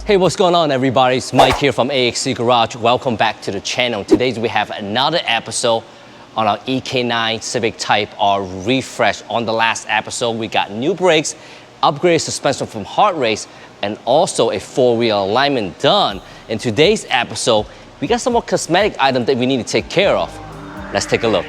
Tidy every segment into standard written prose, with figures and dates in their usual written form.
Hey, what's going on everybody? It's Mike here from AXC Garage. Welcome back to the channel. Today we have another episode on our EK9 Civic Type R refresh. On the last episode, we got new brakes, upgraded suspension from Hard Race, and also a four-wheel alignment done. In today's episode, we got some more cosmetic items that we need to take care of. Let's take a look.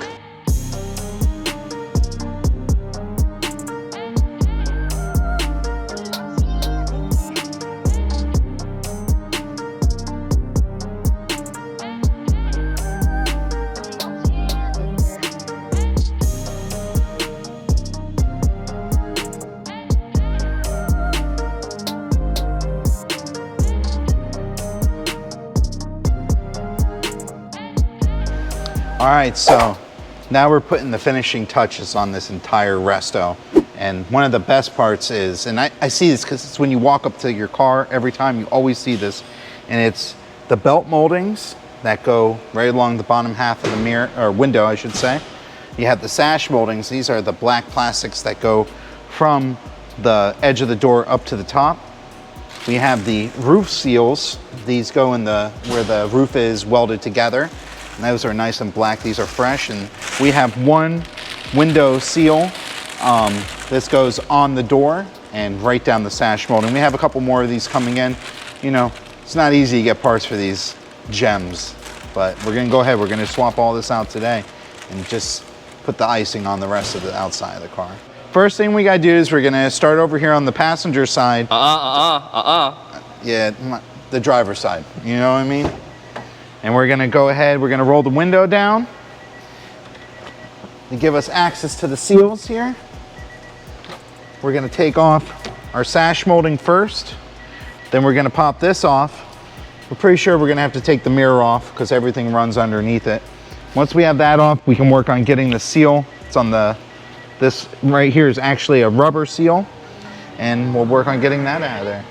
All right, so now we're putting the finishing touches on this entire resto. And one of the best parts is, and I see this because it's when you walk up to your car, every time you always see this, and it's the belt moldings that go right along the bottom half of the mirror, or window, I should say. You have the sash moldings. These are the black plastics that go from the edge of the door up to the top. We have the roof seals. These go in where the roof is welded together. And those are nice and black. These are fresh. And we have one window seal. This goes on the door and right down the sash molding. We have a couple more of these coming in. You know, it's not easy to get parts for these gems, but we're gonna go ahead. We're gonna swap all this out today and just put the icing on the rest of the outside of the car. First thing we gotta do is we're gonna start over here on the passenger side. Yeah, the driver's side, you know what I mean? And we're gonna go ahead, we're gonna roll the window down to give us access to the seals here. We're gonna take off our sash molding first, then we're gonna pop this off. We're pretty sure we're gonna have to take the mirror off because everything runs underneath it. Once we have that off, we can work on getting the seal. It's on this right here is actually a rubber seal, and we'll work on getting that out of there.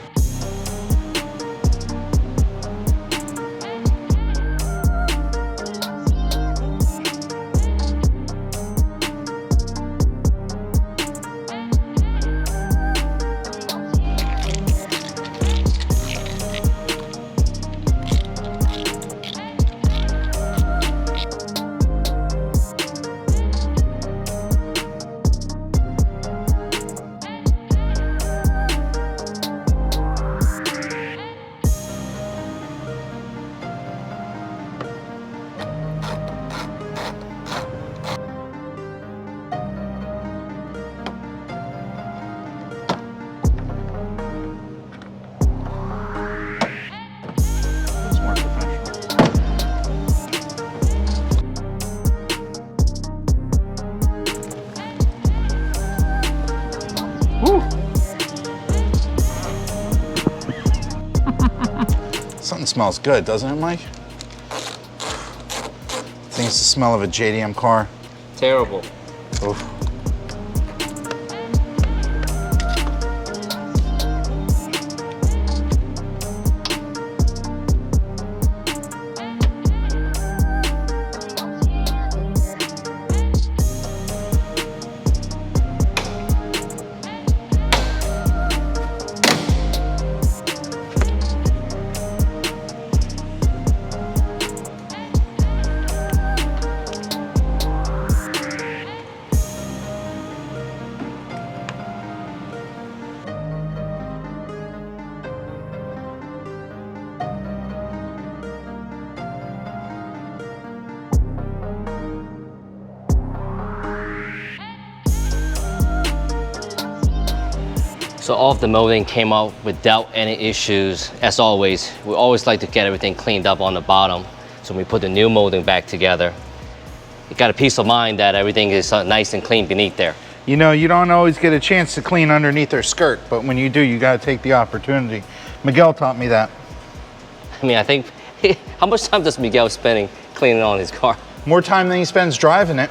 Something smells good, doesn't it, Mike? I think it's the smell of a JDM car. Terrible. Oof. So all of the molding came out without any issues. As always, we always like to get everything cleaned up on the bottom. So when we put the new molding back together, you got a peace of mind that everything is nice and clean beneath there. You know, you don't always get a chance to clean underneath their skirt, but when you do, you gotta take the opportunity. Miguel taught me that. I mean, I think, how much time does Miguel spending cleaning on his car? More time than he spends driving it.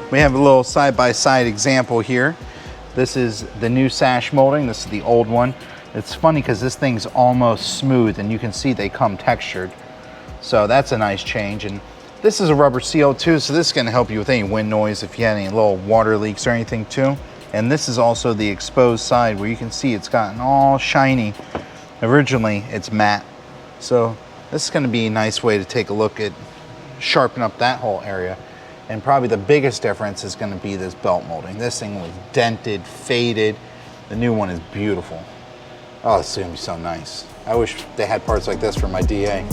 We have a little side-by-side example here. This is the new sash molding. This is the old one. It's funny because this thing's almost smooth and you can see they come textured. So that's a nice change. And This is a rubber seal too, so this is gonna help you with any wind noise if you had any little water leaks or anything too. And this is also the exposed side where you can see it's gotten all shiny. Originally, it's matte. So this is gonna be a nice way to take a look at, sharpen up that whole area. And probably the biggest difference is gonna be this belt molding. This thing was dented, faded. The new one is beautiful. Oh, it's gonna be so nice. I wish they had parts like this for my DA.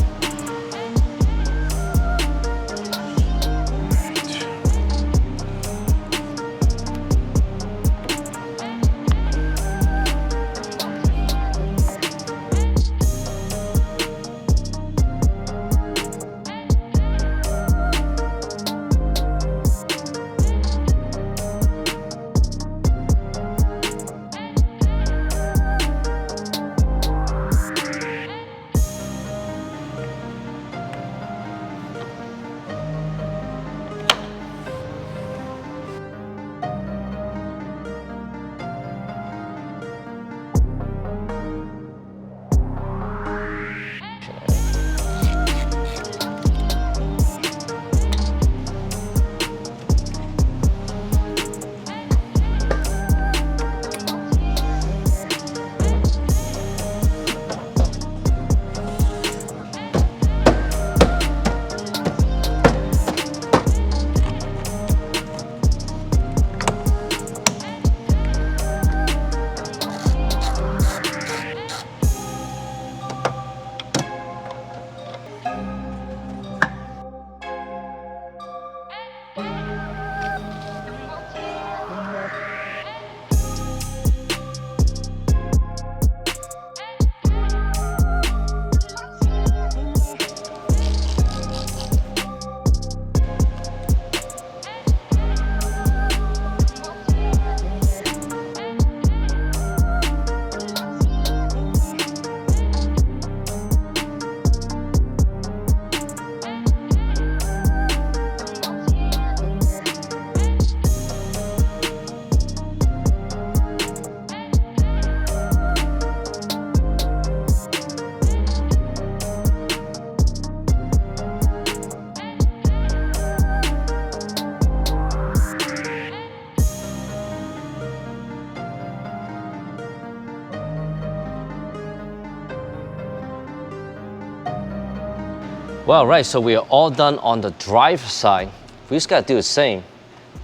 Well, right, so we are all done on the driver side. We just gotta do the same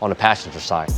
on the passenger side.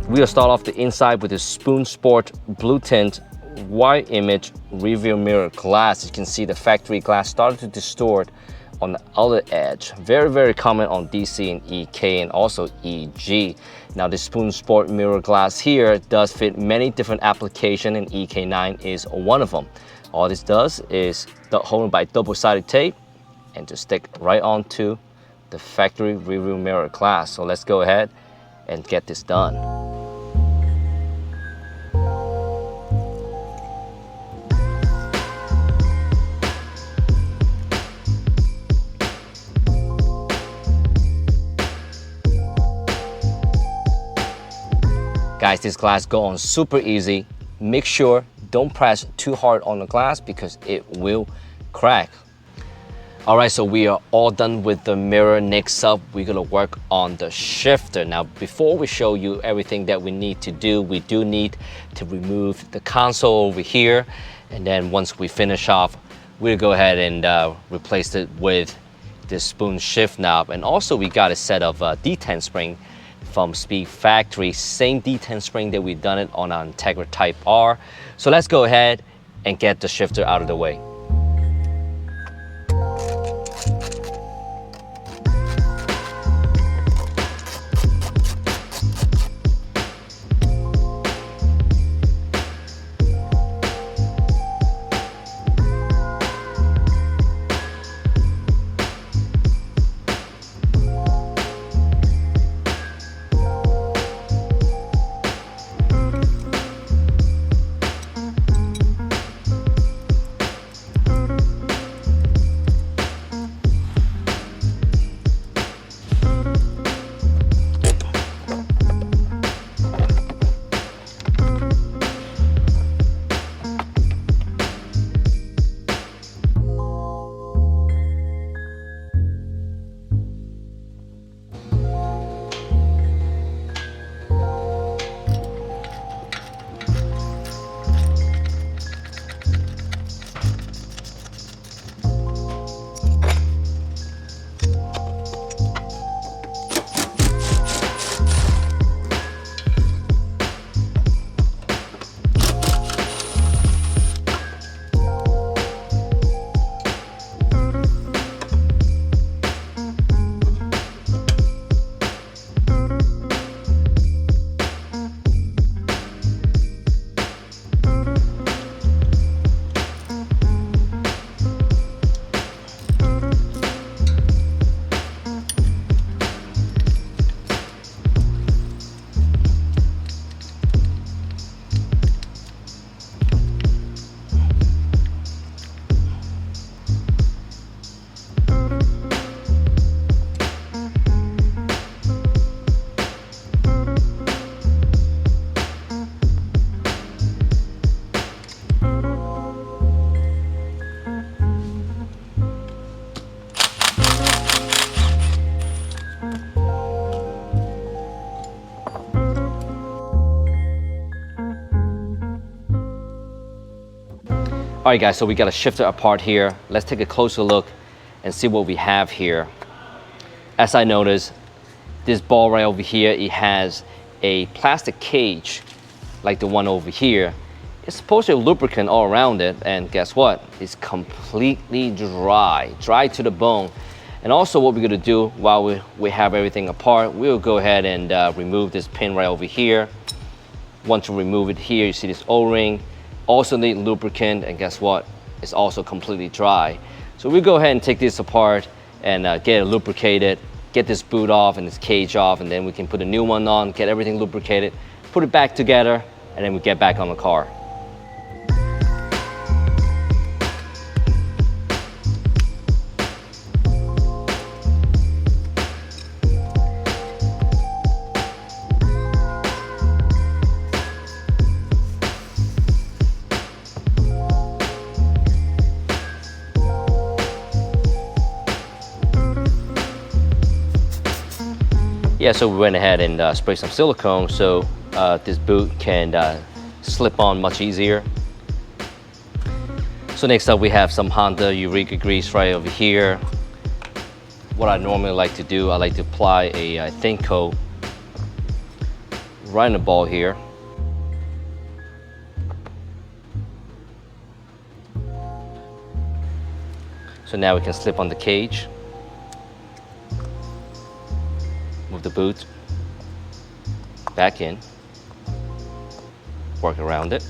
We'll start off the inside with the Spoon Sport Blue Tint Wide Image Rear Mirror Glass. You can see the factory glass started to distort on the outer edge. Very, very common on DC and EK and also EG. Now the Spoon Sport mirror glass here does fit many different applications, and EK9 is one of them. All this does is hold by double-sided tape and just stick right onto the factory rear mirror glass. So let's go ahead and get this done. Guys, this glass go on super easy. Make sure don't press too hard on the glass because it will crack. All right, so we are all done with the mirror. Next up, we're gonna work on the shifter. Now, before we show you everything that we need to do, we do need to remove the console over here. And then once we finish off, we'll go ahead and replace it with this spoon shift knob. And also we got a set of detent spring from SpeedFactory, same detent spring that we've done it on our Integra Type R. So let's go ahead and get the shifter out of the way. All right guys, so we got a shifter apart here. Let's take a closer look and see what we have here. As I noticed, this ball right over here, it has a plastic cage like the one over here. It's supposed to have lubricant all around it, and guess what? It's completely dry to the bone. And also what we're gonna do while we have everything apart, we'll go ahead and remove this pin right over here. Once you remove it here, you see this O-ring. Also need lubricant, and guess what? It's also completely dry. So we'll go ahead and take this apart and get it lubricated, get this boot off and this cage off, and then we can put a new one on, get everything lubricated, put it back together, and then we get back on the car. Yeah, so we went ahead and sprayed some silicone so this boot can slip on much easier. So next up we have some Honda Eureka grease right over here. What I normally like to do, I like to apply a thin coat right in the ball here. So now we can slip on the cage. Move the boot back in. Work around it.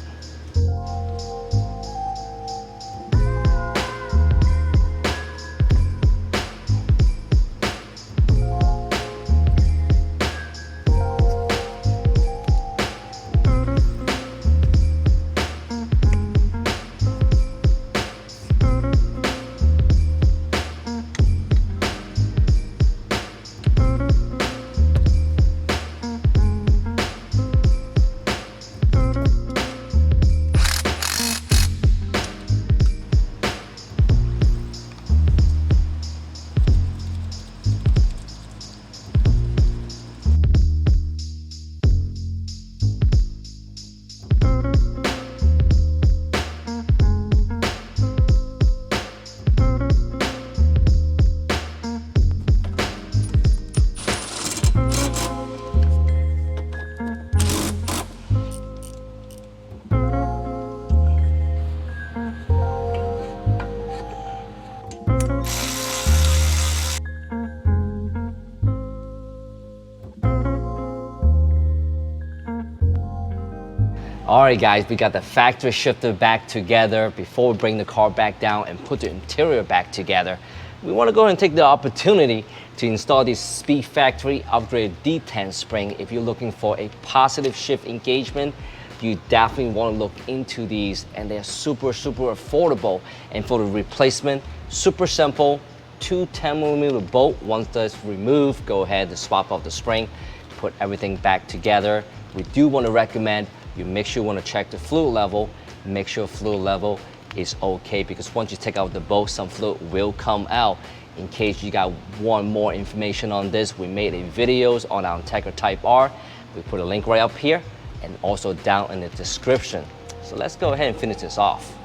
Alright guys, we got the factory shifter back together. Before we bring the car back down and put the interior back together, we want to go and take the opportunity to install this SpeedFactory upgraded Detent spring. If you're looking for a positive shift engagement, you definitely want to look into these, and they're super affordable. And for the replacement, super simple, 2 10mm bolt. Once that's removed, go ahead and swap out the spring, put everything back together. We do want to recommend you make sure you want to check the fluid level, make sure fluid level is okay, because once you take out the bolt, some fluid will come out. In case you got want more information on this, we made a videos on our Integra Type R. We put a link right up here and also down in the description. So let's go ahead and finish this off.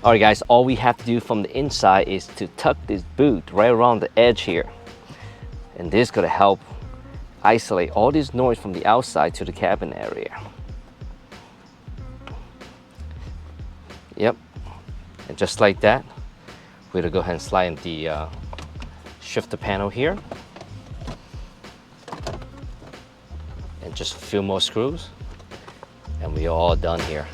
Alright guys, all we have to do from the inside is to tuck this boot right around the edge here. And this is going to help isolate all this noise from the outside to the cabin area. Yep, and just like that, we're going to go ahead and slide in the shifter panel here. And just a few more screws, and we're all done here.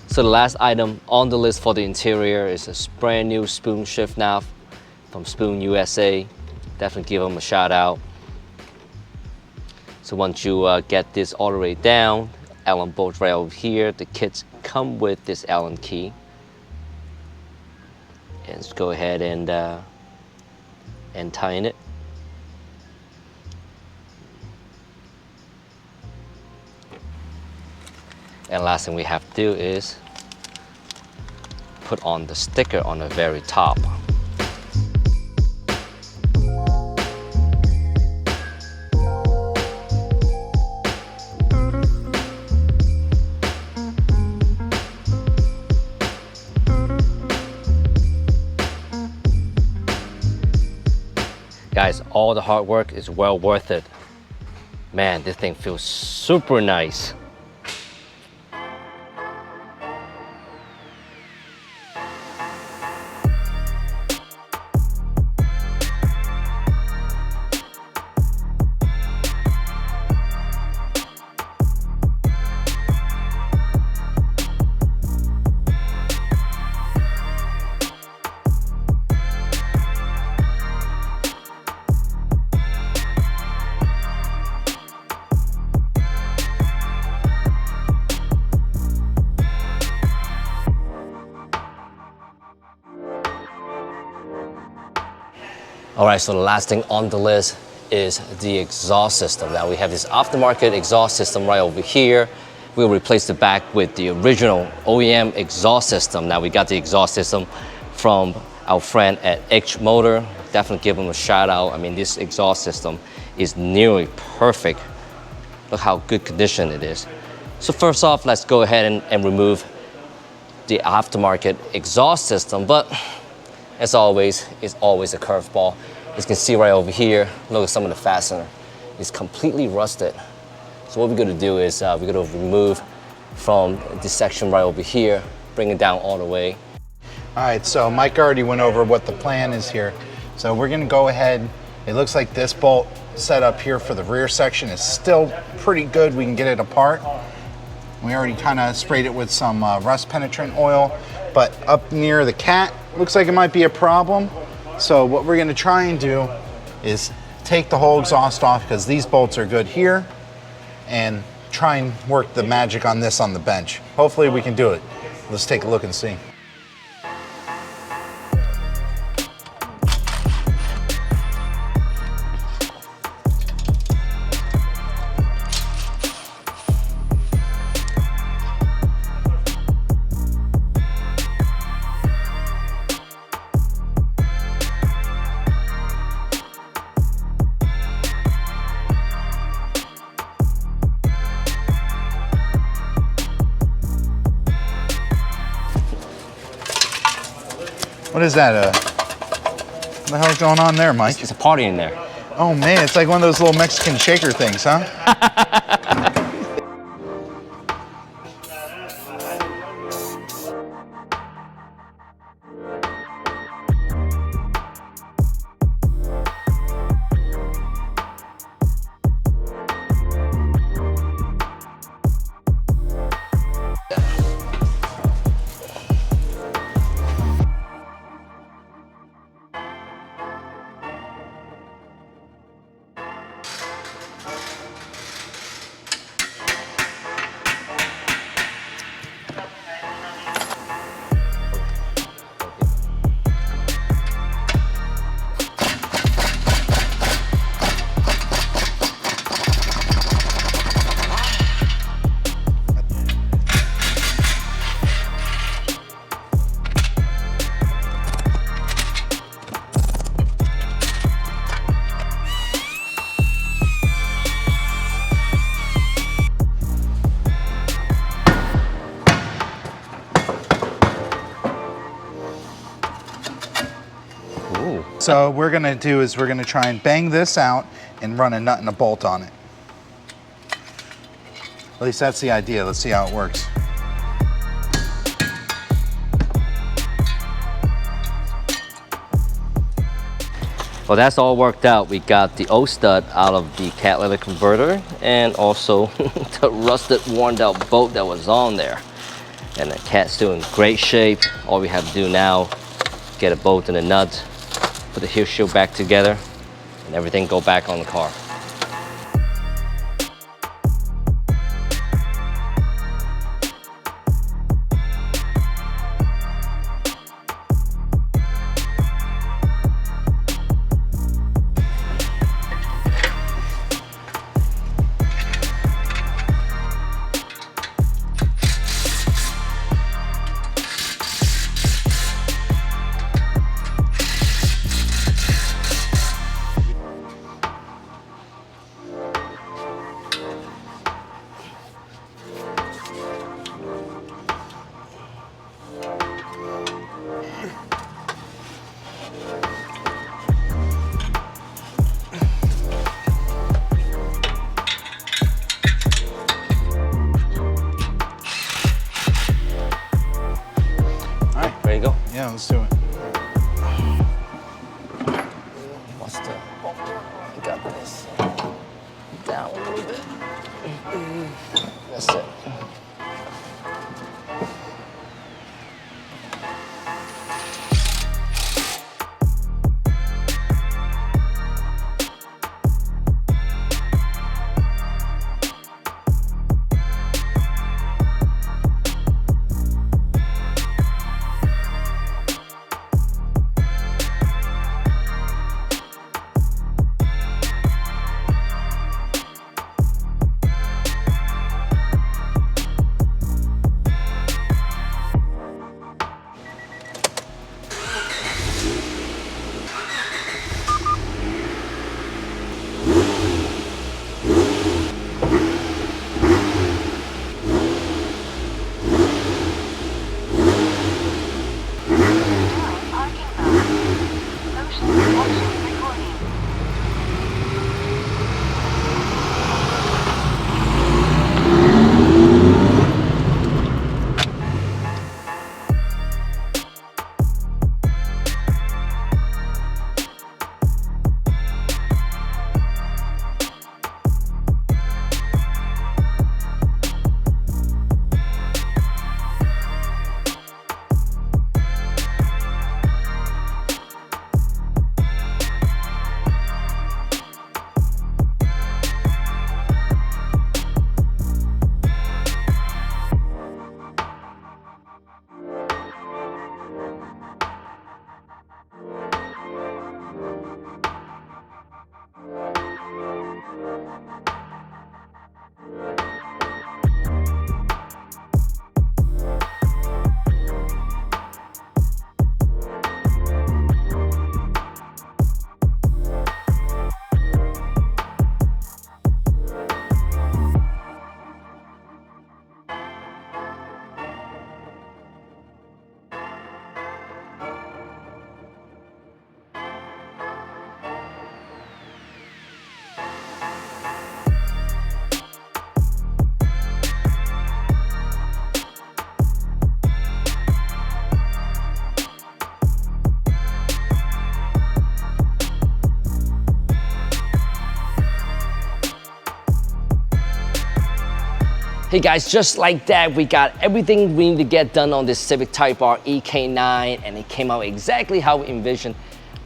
So the last item on the list for the interior is a brand new spoon shift knob from Spoon USA. Definitely give them a shout out. So once you get this all the way down, Allen bolt right over here. The kits come with this Allen key. And let's go ahead and tighten it. And last thing we have to do is put on the sticker on the very top. Guys, all the hard work is well worth it. Man, this thing feels super nice. All right, so the last thing on the list is the exhaust system. Now we have this aftermarket exhaust system right over here. We'll replace the back with the original OEM exhaust system. Now we got the exhaust system from our friend at H Motor. Definitely give them a shout out. I mean, this exhaust system is nearly perfect. Look how good condition it is. So first off, let's go ahead and remove the aftermarket exhaust system. But as always, it's always a curveball. As you can see right over here, look at some of the fastener. It's completely rusted. So what we're gonna do is we're gonna remove from this section right over here, bring it down all the way. All right, so Mike already went over what the plan is here. So we're gonna go ahead, it looks like this bolt set up here for the rear section is still pretty good. We can get it apart. We already kind of sprayed it with some rust penetrant oil, but up near the cat, looks like it might be a problem. So what we're gonna try and do is take the whole exhaust off, because these bolts are good here, and try and work the magic on this on the bench. Hopefully we can do it. Let's take a look and see. What is that? What the hell's going on there, Mike? It's a party in there. Oh man, it's like one of those little Mexican shaker things, huh? So what we're gonna do is we're gonna try and bang this out and run a nut and a bolt on it. At least that's the idea. Let's see how it works. Well, that's all worked out. We got the O-stud out of the catalytic converter and also the rusted, worn out bolt that was on there. And the cat's still in great shape. All we have to do now, get a bolt and a nut, put the heel shield back together, and everything go back on the car. Yeah, let's do it. What's the? Oh, I got this. Down a little bit. That's it. Hey guys, just like that, we got everything we need to get done on this Civic Type R EK9, and it came out exactly how we envisioned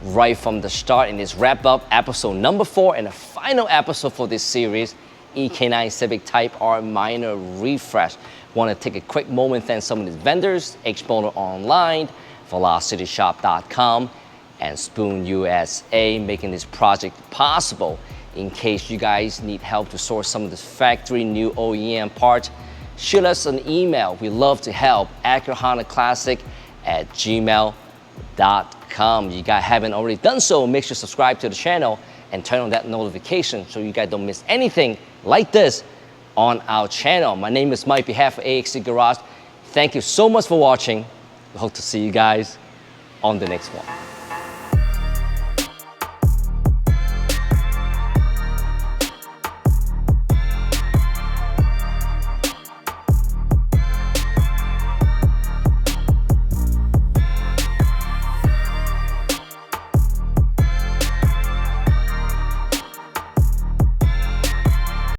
right from the start in this wrap-up episode number 4 and the final episode for this series, EK9 Civic Type R minor refresh. Want to take a quick moment, thank some of these vendors, H-Motor Online, VelocityShop.com, and Spoon USA, making this project possible. In case you guys need help to source some of this factory new OEM parts, shoot us an email. We love to help. AcuraHondaClassic@gmail.com. You guys haven't already done so, make sure to subscribe to the channel and turn on that notification so you guys don't miss anything like this on our channel. My name is Mike, on behalf of AXC Garage. Thank you so much for watching. We hope to see you guys on the next one.